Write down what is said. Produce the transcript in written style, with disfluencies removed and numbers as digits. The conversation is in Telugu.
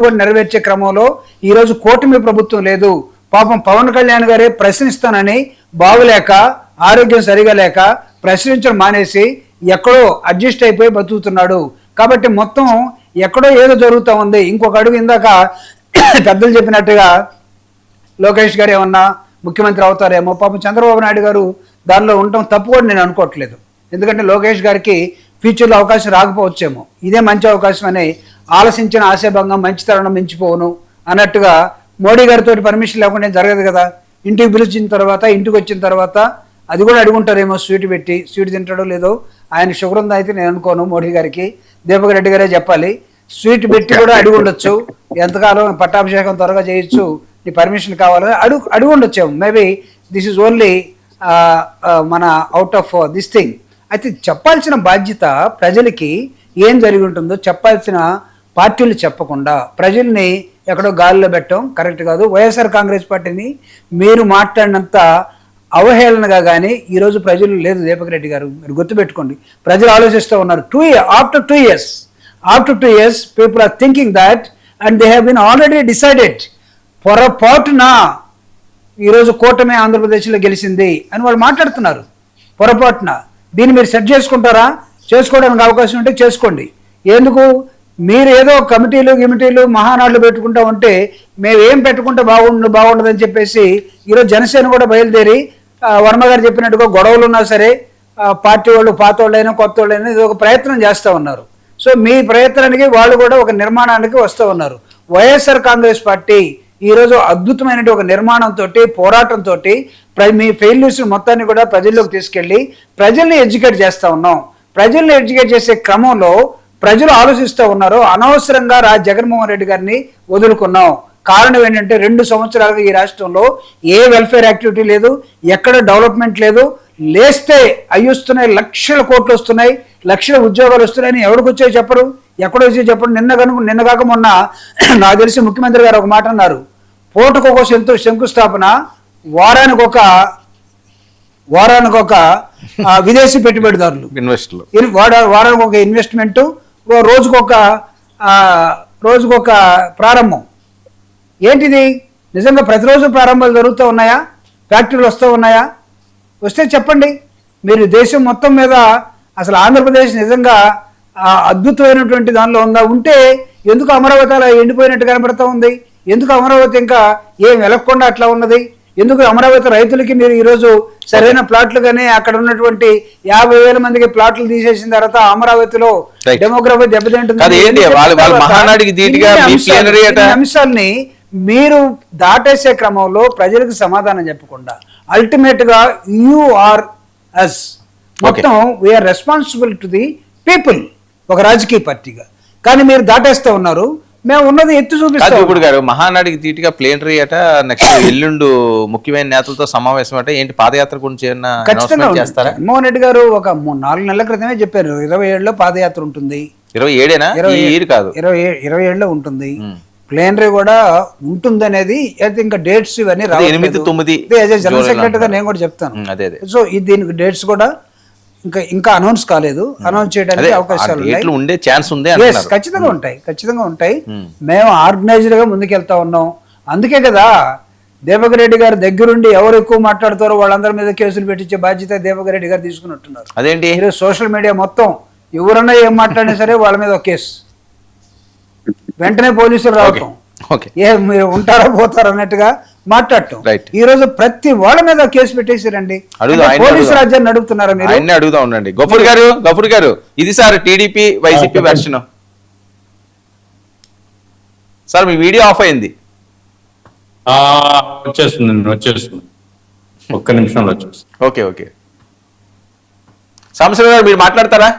కూడా నెరవేర్చే క్రమంలో ఈరోజు కూటమి ప్రభుత్వం లేదు. పాపం పవన్ కళ్యాణ్ గారే ప్రశ్నిస్తానని బాగులేక ఆరోగ్యం సరిగా లేక ప్రశ్నించడం మానేసి ఎక్కడో అడ్జస్ట్ అయిపోయి బతుకుతున్నాడు. కాబట్టి మొత్తం ఎక్కడో ఏదో జరుగుతూ ఉంది. ఇంకొక అడుగు ఇందాక పెద్దలు చెప్పినట్టుగా లోకేష్ గారు ఏమన్నా ముఖ్యమంత్రి అవుతారేమో, పాపం చంద్రబాబు నాయుడు గారు దానిలో ఉండటం తప్పు కూడా నేను అనుకోవట్లేదు. ఎందుకంటే లోకేష్ గారికి ఫ్యూచర్లో అవకాశం రాకపోవచ్చేమో, ఇదే మంచి అవకాశం అని ఆలోచించిన ఆశాభంగం మంచి తరుణం మించిపోను అన్నట్టుగా మోడీ గారితో పర్మిషన్ లేకుండా జరగదు కదా. ఇంటికి పిలిచిన తర్వాత ఇంటికి వచ్చిన తర్వాత అది కూడా అడుగుంటారేమో, స్వీట్ పెట్టి. స్వీట్ తింటాడో లేదో ఆయన షుగర్ ఉందా అయితే నేను అనుకోను. మోడీ గారికి దీపక్ రెడ్డి గారే చెప్పాలి. స్వీట్ పెట్టి కూడా అడిగి ఉండొచ్చు, ఎంతకాలం పట్టాభిషేకం త్వరగా చేయొచ్చు, నీ పర్మిషన్ కావాలని అడుగు ఉండొచ్చాము. మేబీ దిస్ ఈజ్ ఓన్లీ మన అవుట్ ఆఫ్ దిస్ థింగ్. అయితే చెప్పాల్సిన బాధ్యత ప్రజలకి ఏం జరిగి ఉంటుందో చెప్పాల్సిన పార్టీలు చెప్పకుండా ప్రజల్ని ఎక్కడో గాలిలో పెట్టడం కరెక్ట్ కాదు. వైఎస్ఆర్ కాంగ్రెస్ పార్టీని మీరు మాట్లాడినంత అవహేళనగా కానీ ఈరోజు ప్రజలు లేదు. దీపక్ రెడ్డి గారు మీరు గుర్తుపెట్టుకోండి, ప్రజలు ఆలోచిస్తూ ఉన్నారు. After two years people are thinking that and they have been already decided. పొరపాటున ఈరోజు కూటమి ఆంధ్రప్రదేశ్లో గెలిచింది అని వాళ్ళు మాట్లాడుతున్నారు. పొరపాటున దీన్ని మీరు సెట్ చేసుకుంటారా? చేసుకోవడానికి అవకాశం ఉంటే చేసుకోండి. ఎందుకు మీరు ఏదో కమిటీలు మహానాడులు పెట్టుకుంటా ఉంటే మేము ఏం పెట్టుకుంటే బాగుండదని చెప్పేసి ఈరోజు జనసేన కూడా బయలుదేరి వర్మ గారు చెప్పినట్టుగా గొడవలు ఉన్నా సరే పార్టీ వాళ్ళు పాత వాళ్ళైనా కొత్త వాళ్ళైనా ఇది ఒక ప్రయత్నం చేస్తూ ఉన్నారు. సో మీ ప్రయత్నానికి వాళ్ళు కూడా ఒక నిర్మాణానికి వస్తూ ఉన్నారు. వైఎస్ఆర్ కాంగ్రెస్ పార్టీ ఈరోజు అద్భుతమైన ఒక నిర్మాణంతో పోరాటంతో మీ ఫెయిల్యూర్స్ మొత్తాన్ని కూడా ప్రజల్లోకి తీసుకెళ్ళి ప్రజల్ని ఎడ్యుకేట్ చేస్తూ ఉన్నాం. ప్రజల్ని ఎడ్యుకేట్ చేసే క్రమంలో ప్రజలు ఆలోచిస్తూ ఉన్నారు. అనవసరంగా జగన్మోహన్ రెడ్డి గారిని వదులుకున్నాం. కారణం ఏంటంటే 2 సంవత్సరాలుగా ఈ రాష్ట్రంలో ఏ వెల్ఫేర్ యాక్టివిటీ లేదు, ఎక్కడ డెవలప్మెంట్ లేదు. లేస్తే అయ్యొస్తున్నాయి, లక్షల కోట్లు వస్తున్నాయి, లక్షల ఉద్యోగాలు వస్తున్నాయని ఎవరికి వచ్చాయో చెప్పరు, ఎక్కడ వచ్చాయో చెప్పరు. నిన్న కాక మొన్న నాకు తెలిసి ముఖ్యమంత్రి గారు ఒక మాట అన్నారు, పూటకొక శంకుస్థాపన, వారానికి ఒక విదేశీ పెట్టుబడిదారులు వారానికి ఒక ఇన్వెస్ట్మెంట్, రోజుకొక ప్రారంభం. ఏంటిది? నిజంగా ప్రతిరోజు ప్రారంభాలు జరుగుతూ ఉన్నాయా? ఫ్యాక్టరీలు వస్తూ ఉన్నాయా? వస్తే చెప్పండి. మీరు దేశం మొత్తం మీద అసలు ఆంధ్రప్రదేశ్ నిజంగా అద్భుతమైనటువంటి దానిలో ఉందా? ఉంటే ఎందుకు అమరావతి అలా ఎండిపోయినట్టు కనబడుతూ ఉంది? ఎందుకు అమరావతి ఇంకా ఏం వెలగకుండా అట్లా ఉన్నది? ఎందుకు అమరావతి రైతులకి మీరు ఈరోజు సరైన ప్లాట్లు కానీ అక్కడ ఉన్నటువంటి 50,000 మందికి ప్లాట్లు తీసేసిన తర్వాత అమరావతిలో డెమోగ్రఫీ దెబ్బతింటుంది. అంశాలని మీరు దాటేసే క్రమంలో ప్రజలకు సమాధానం చెప్పకుండా అల్టిమేట్ గా యు ఆర్ అస్ మొత్తం we are responsible to the people ఒక రాజకీయ పార్టీగా. కానీ మీరు దాటేస్తూ ఉన్నారు. మేము ఉన్నది ఎత్తు చూపిస్తాం. ఇప్పుడు గారు మహానాడికి ధీటుగా ప్లేనరీ అట, నెక్స్ట్ ఎల్లుండు ముఖ్యమైన నేతలతో సమావేశం అట, ఏంటి పాదయాత్ర గురించి చేస్తారా? జగన్మోహన్ రెడ్డి గారు ఒక 4 నెలల క్రితమే చెప్పారు 27లో పాదయాత్ర ఉంటుంది. 27 కాదు 27లో ఉంటుంది. ప్లేనరీ కూడా ఉంటుంది అనేది ఇంకా డేట్స్ ఇవన్నీ 8, 9 జనరల్ సెక్రటరీగా నేను కూడా చెప్తాను. సో దీనికి డేట్స్ కూడా ఇంకా అనౌన్స్ కాలేదు. అనౌన్స్ చేయడానికి అవకాశాలు ఉండే ఛాన్స్ ఉంది. ఖచ్చితంగా ఉంటాయి. మేము ఆర్గనైజ్డ్ గా ముందుకెళ్తా ఉన్నాం. అందుకే కదా దీపక్ రెడ్డి గారి దగ్గరుండి ఎవరు ఎక్కువ మాట్లాడతారో వాళ్ళందరి మీద కేసులు పెట్టించే బాధ్యత దీపక్ రెడ్డి గారు తీసుకున్నట్టున్నారు. అదేంటి సోషల్ మీడియా మొత్తం ఎవరన్నా ఏం మాట్లాడినా సరే వాళ్ళ మీద ఒక కేసు, వెంటనే పోలీసులు రావటం, మీరు ఉంటారా పోతారా అన్నట్టుగా మాట్లాడటం. ఈ రోజు ప్రతి వాళ్ళ మీద కేసు పెట్టేసారండి. పోలీసు రాజ్యాన్ని నడుపుతున్నారా మీరు? అడుగుతా ఉండండి. గఫూర్ గారు ఇది sir TDP YCP version sir. Me video of అయింది. వచ్చేస్తుంది ఒక్క నిమిషంలో వచ్చేస్తుంది. ఓకే సాంబశివరావు గారు మీరు మాట్లాడతారా?